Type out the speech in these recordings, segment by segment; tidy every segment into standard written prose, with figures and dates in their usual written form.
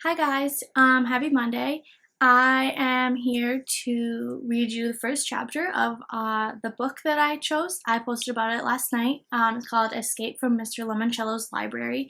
Hi guys, happy Monday. I am here to read you the first chapter of the book that I chose. I posted about it last night. It's called Escape from Mr. Lemoncello's Library.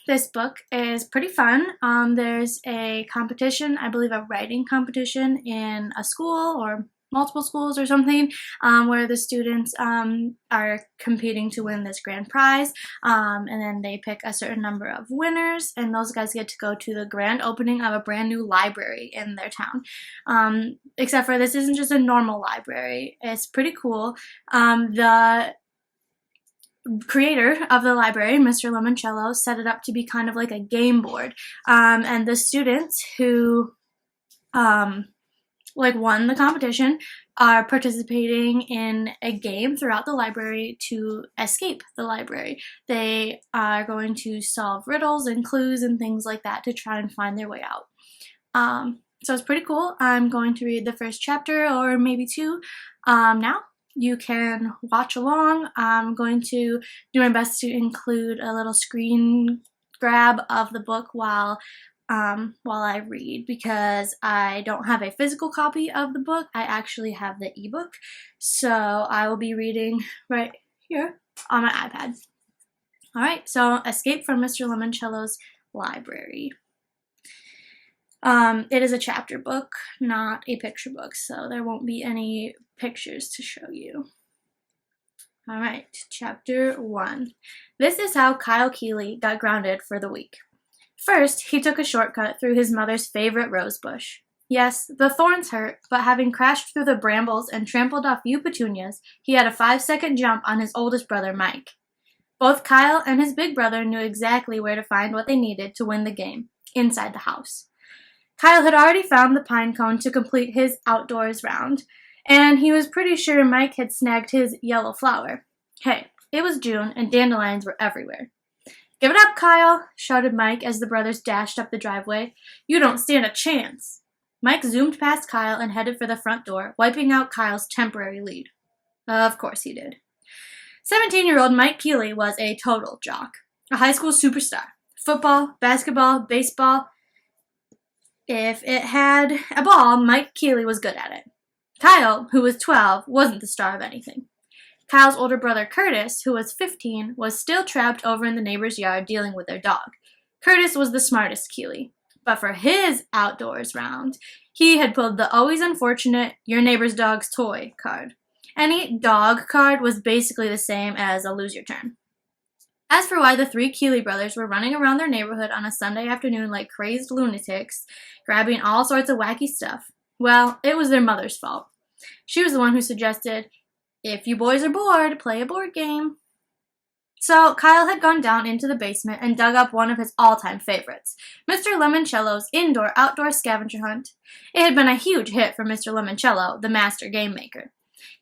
This book is pretty fun. There's a competition, I believe a writing competition in a school or multiple schools or something, where the students are competing to win this grand prize, and then they pick a certain number of winners, and those guys get to go to the grand opening of a brand new library in their town. Except for this isn't just a normal library. It's pretty cool. The creator of the library, Mr. Lemoncello, set it up to be kind of like a game board, and the students who won the competition are participating in a game throughout the library to escape the library. They are going to solve riddles and clues and things like that to try and find their way out. So it's pretty cool. I'm going to read the first chapter or maybe two now. You can watch along. I'm going to do my best to include a little screen grab of the book while I read, because I don't have a physical copy of the book. I actually have the ebook, so I will be reading right here on my iPad. Alright, so Escape from Mr. Lemoncello's Library. It is a chapter book, not a picture book, so there won't be any pictures to show you. Alright, chapter 1. This is how Kyle Keeley got grounded for the week. First, he took a shortcut through his mother's favorite rose bush. Yes, the thorns hurt, but having crashed through the brambles and trampled off few petunias, he had a 5-second jump on his oldest brother, Mike. Both Kyle and his big brother knew exactly where to find what they needed to win the game, inside the house. Kyle had already found the pine cone to complete his outdoors round, and he was pretty sure Mike had snagged his yellow flower. Hey, it was June, and dandelions were everywhere. "Give it up, Kyle," shouted Mike as the brothers dashed up the driveway. "You don't stand a chance." Mike zoomed past Kyle and headed for the front door, wiping out Kyle's temporary lead. Of course he did. 17-year-old Mike Keeley was a total jock, a high school superstar. Football, basketball, baseball. If it had a ball, Mike Keeley was good at it. Kyle, who was 12, wasn't the star of anything. Kyle's older brother, Curtis, who was 15, was still trapped over in the neighbor's yard dealing with their dog. Curtis was the smartest Keeley, but for his outdoors round, he had pulled the always unfortunate "your neighbor's dog's toy" card. Any dog card was basically the same as a lose your turn. As for why the three Keeley brothers were running around their neighborhood on a Sunday afternoon like crazed lunatics, grabbing all sorts of wacky stuff, well, it was their mother's fault. She was the one who suggested, "If you boys are bored, play a board game." So Kyle had gone down into the basement and dug up one of his all-time favorites, Mr. Lemoncello's indoor-outdoor scavenger hunt. It had been a huge hit for Mr. Lemoncello, the master game maker.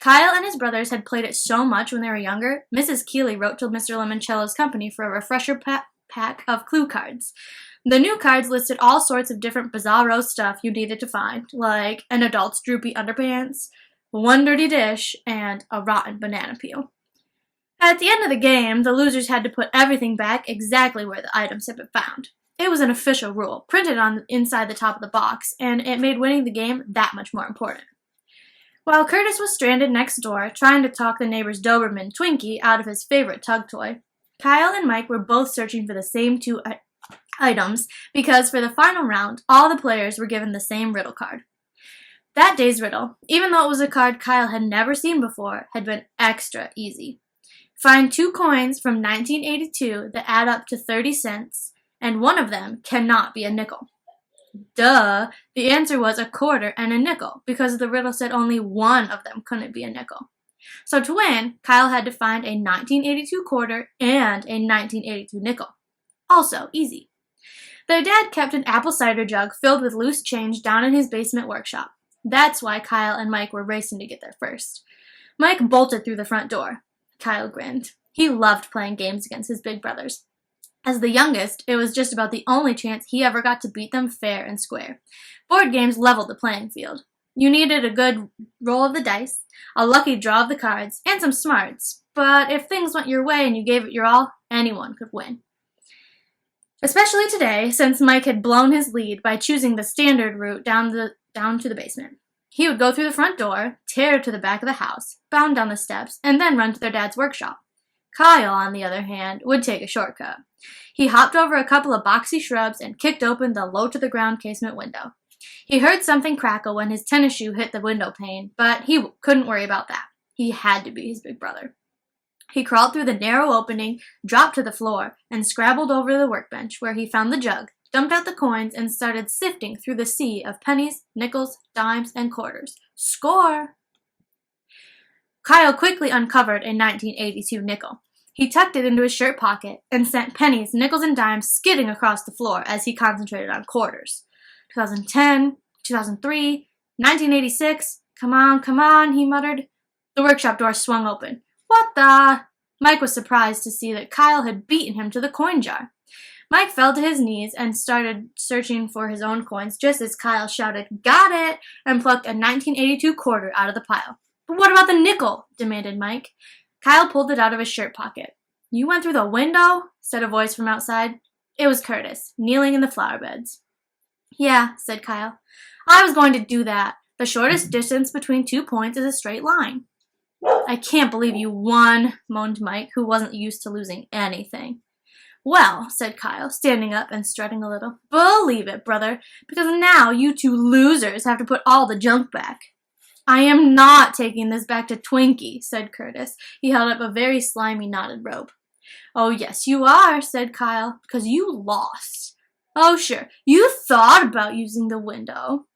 Kyle and his brothers had played it so much when they were younger, Mrs. Keeley wrote to Mr. Lemoncello's company for a refresher pack of clue cards. The new cards listed all sorts of different bizarro stuff you needed to find, like an adult's droopy underpants, one dirty dish, and a rotten banana peel. At the end of the game, the losers had to put everything back exactly where the items had been found. It was an official rule, printed on inside the top of the box, and it made winning the game that much more important. While Curtis was stranded next door, trying to talk the neighbor's Doberman, Twinkie, out of his favorite tug toy, Kyle and Mike were both searching for the same two items, because for the final round, all the players were given the same riddle card. That day's riddle, even though it was a card Kyle had never seen before, had been extra easy. Find 2 coins from 1982 that add up to 30 cents, and one of them cannot be a nickel. Duh! The answer was a quarter and a nickel, because the riddle said only one of them couldn't be a nickel. So to win, Kyle had to find a 1982 quarter and a 1982 nickel. Also easy. Their dad kept an apple cider jug filled with loose change down in his basement workshop. That's why Kyle and Mike were racing to get there first. Mike bolted through the front door. Kyle grinned. He loved playing games against his big brothers. As the youngest, it was just about the only chance he ever got to beat them fair and square. Board games leveled the playing field. You needed a good roll of the dice, a lucky draw of the cards, and some smarts. But if things went your way and you gave it your all, anyone could win. Especially today, since Mike had blown his lead by choosing the standard route down to the basement. He would go through the front door, tear to the back of the house, bound down the steps, and then run to their dad's workshop. Kyle, on the other hand, would take a shortcut. He hopped over a couple of boxy shrubs and kicked open the low-to-the-ground casement window. He heard something crackle when his tennis shoe hit the window pane, but he couldn't worry about that. He had to be his big brother. He crawled through the narrow opening, dropped to the floor, and scrabbled over the workbench where he found the jug, dumped out the coins, and started sifting through the sea of pennies, nickels, dimes, and quarters. Score! Kyle quickly uncovered a 1982 nickel. He tucked it into his shirt pocket and sent pennies, nickels, and dimes skidding across the floor as he concentrated on quarters. 2010, 2003, 1986. Come on, he muttered. The workshop door swung open. What the? Mike was surprised to see that Kyle had beaten him to the coin jar. Mike fell to his knees and started searching for his own coins just as Kyle shouted, "Got it!" and plucked a 1982 quarter out of the pile. "But what about the nickel?" demanded Mike. Kyle pulled it out of his shirt pocket. "You went through the window?" said a voice from outside. It was Curtis, kneeling in the flower beds. "Yeah," said Kyle. "I was going to do that. The shortest distance between 2 points is a straight line." "I can't believe you won," moaned Mike, who wasn't used to losing anything. "Well," said Kyle, standing up and strutting a little, "believe it, brother, because now you two losers have to put all the junk back." "I am not taking this back to Twinkie," said Curtis. He held up a very slimy knotted rope. "Oh, yes, you are," said Kyle, "because you lost." "Oh, sure, you thought about using the window."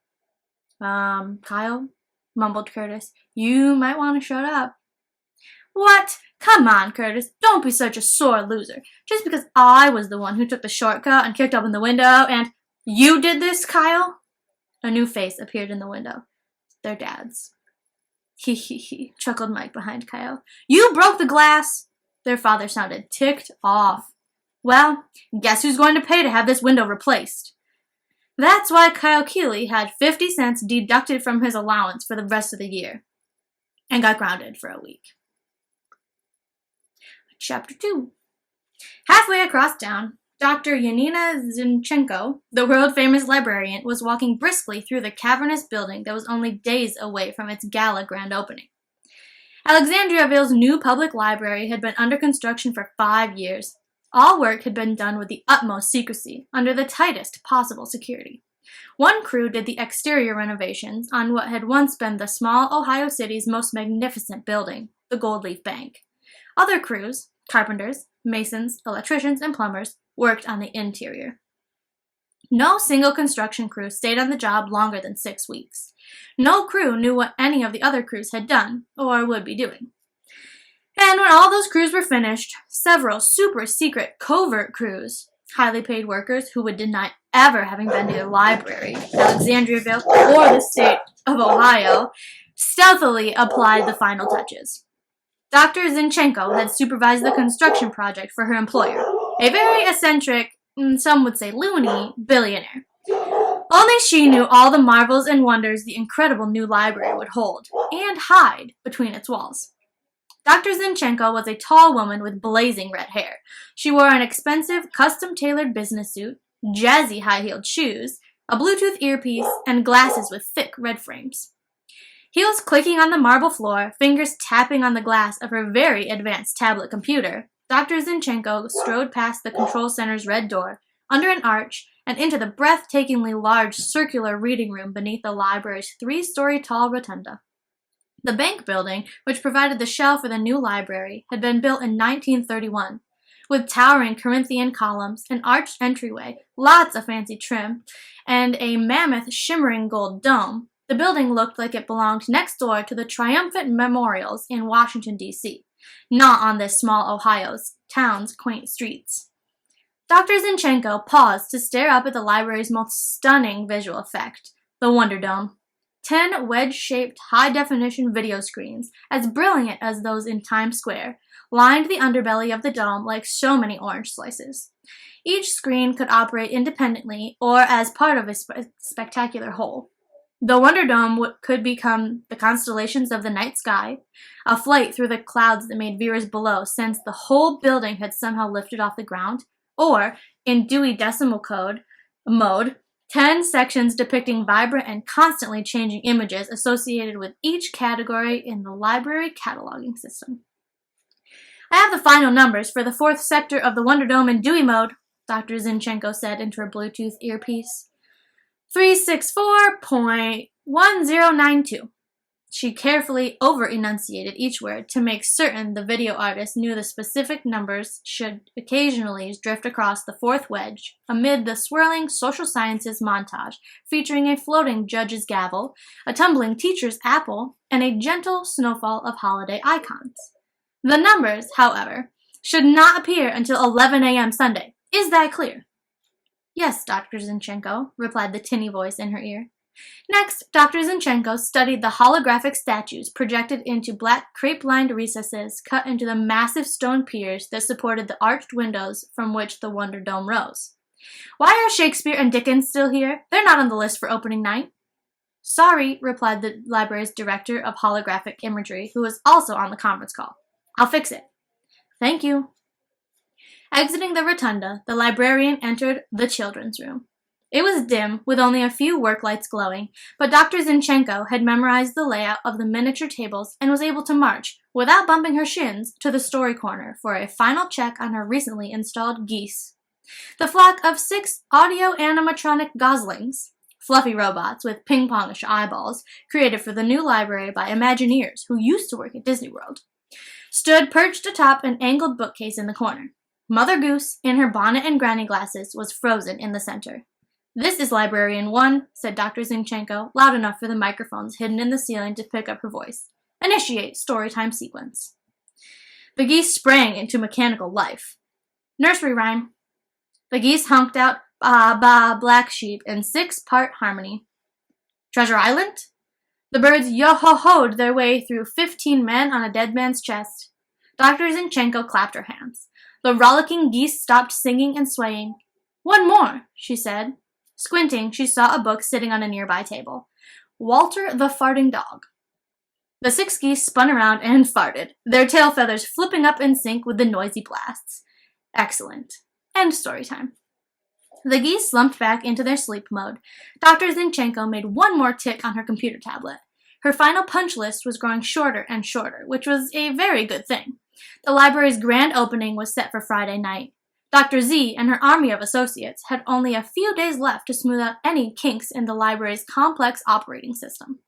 Kyle," mumbled Curtis, "you might want to shut up." "What? Come on, Curtis, don't be such a sore loser. Just because I was the one who took the shortcut and kicked open the window and—" "You did this, Kyle?" A new face appeared in the window. Their dad's. He, chuckled Mike behind Kyle. "You broke the glass." Their father sounded ticked off. "Well, guess who's going to pay to have this window replaced?" That's why Kyle Keeley had 50 cents deducted from his allowance for the rest of the year and got grounded for a week. Chapter 2. Halfway across town, Dr. Yanina Zinchenko, the world-famous librarian, was walking briskly through the cavernous building that was only days away from its gala grand opening. Alexandriaville's new public library had been under construction for 5 years. All work had been done with the utmost secrecy, under the tightest possible security. One crew did the exterior renovations on what had once been the small Ohio city's most magnificent building, the Gold Leaf Bank. Other crews, carpenters, masons, electricians, and plumbers, worked on the interior. No single construction crew stayed on the job longer than 6 weeks. No crew knew what any of the other crews had done, or would be doing. And when all those crews were finished, several super-secret covert crews, highly paid workers who would deny ever having been to the library, Alexandriaville, or the state of Ohio, stealthily applied the final touches. Dr. Zinchenko had supervised the construction project for her employer, a very eccentric, some would say loony, billionaire. Only she knew all the marvels and wonders the incredible new library would hold, and hide between its walls. Dr. Zinchenko was a tall woman with blazing red hair. She wore an expensive, custom-tailored business suit, jazzy high-heeled shoes, a Bluetooth earpiece, and glasses with thick red frames. Heels clicking on the marble floor, fingers tapping on the glass of her very advanced tablet computer, Dr. Zinchenko strode past the control center's red door, under an arch, and into the breathtakingly large circular reading room beneath the library's 3-story tall rotunda. The bank building, which provided the shell for the new library, had been built in 1931. With towering Corinthian columns, an arched entryway, lots of fancy trim, and a mammoth shimmering gold dome, the building looked like it belonged next door to the triumphant memorials in Washington, D.C., not on this small Ohio's town's quaint streets. Dr. Zinchenko paused to stare up at the library's most stunning visual effect, the Wonder Dome. 10 wedge-shaped, high-definition video screens, as brilliant as those in Times Square, lined the underbelly of the dome like so many orange slices. Each screen could operate independently or as part of a spectacular whole. The Wonder Dome could become the constellations of the night sky, a flight through the clouds that made viewers below sense the whole building had somehow lifted off the ground, or in Dewey Decimal Code mode, 10 sections depicting vibrant and constantly changing images associated with each category in the library cataloging system. I have the final numbers for the 4th sector of the Wonder Dome in Dewey mode, Dr. Zinchenko said into her Bluetooth earpiece. 364.1092. She carefully over-enunciated each word to make certain the video artist knew the specific numbers should occasionally drift across the 4th wedge amid the swirling social sciences montage featuring a floating judge's gavel, a tumbling teacher's apple, and a gentle snowfall of holiday icons. The numbers, however, should not appear until 11 a.m. Sunday. Is that clear? Yes, Dr. Zinchenko, replied the tinny voice in her ear. Next, Dr. Zinchenko studied the holographic statues projected into black crepe-lined recesses cut into the massive stone piers that supported the arched windows from which the Wonder Dome rose. Why are Shakespeare and Dickens still here? They're not on the list for opening night. Sorry, replied the library's director of holographic imagery, who was also on the conference call. I'll fix it. Thank you. Exiting the rotunda, the librarian entered the children's room. It was dim, with only a few work lights glowing, but Dr. Zinchenko had memorized the layout of the miniature tables and was able to march, without bumping her shins, to the story corner for a final check on her recently installed geese. The flock of 6 audio-animatronic goslings, fluffy robots with ping-pongish eyeballs, created for the new library by Imagineers who used to work at Disney World, stood perched atop an angled bookcase in the corner. Mother Goose, in her bonnet and granny glasses, was frozen in the center. This is Librarian 1, said Dr. Zinchenko, loud enough for the microphones hidden in the ceiling to pick up her voice. Initiate storytime sequence. The geese sprang into mechanical life. Nursery rhyme. The geese honked out ba ba black sheep in 6-part harmony. Treasure Island? The birds yo-ho-hoed their way through 15 men on a dead man's chest. Dr. Zinchenko clapped her hands. The rollicking geese stopped singing and swaying. One more, she said. Squinting, she saw a book sitting on a nearby table. Walter the Farting Dog. The 6 geese spun around and farted, their tail feathers flipping up in sync with the noisy blasts. Excellent. End story time. The geese slumped back into their sleep mode. Dr. Zinchenko made one more tick on her computer tablet. Her final punch list was growing shorter and shorter, which was a very good thing. The library's grand opening was set for Friday night. Dr. Z and her army of associates had only a few days left to smooth out any kinks in the library's complex operating system.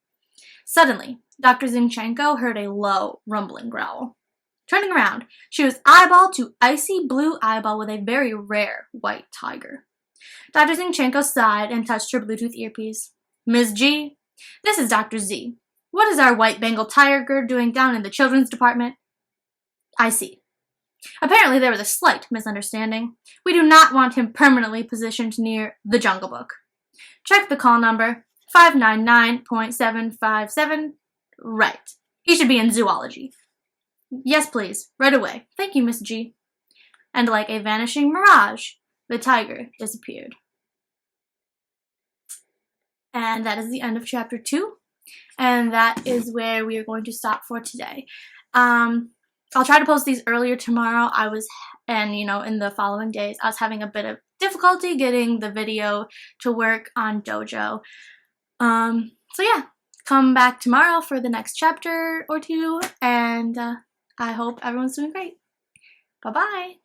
Suddenly, Dr. Zinchenko heard a low, rumbling growl. Turning around, she was eyeball to icy blue eyeball with a very rare white tiger. Dr. Zinchenko sighed and touched her Bluetooth earpiece. Ms. G, this is Dr. Z. What is our white Bengal tiger doing down in the children's department? I see. Apparently there was a slight misunderstanding. We do not want him permanently positioned near the Jungle Book. Check the call number, 599.757. Right. He should be in zoology. Yes, please. Right away. Thank you, Miss G. And like a vanishing mirage, the tiger disappeared. And that is the end of chapter 2. And that is where we are going to stop for today. I'll try to post these earlier tomorrow. In the following days, I was having a bit of difficulty getting the video to work on Dojo. So yeah, come back tomorrow for the next chapter or 2, and I hope everyone's doing great. Bye-bye!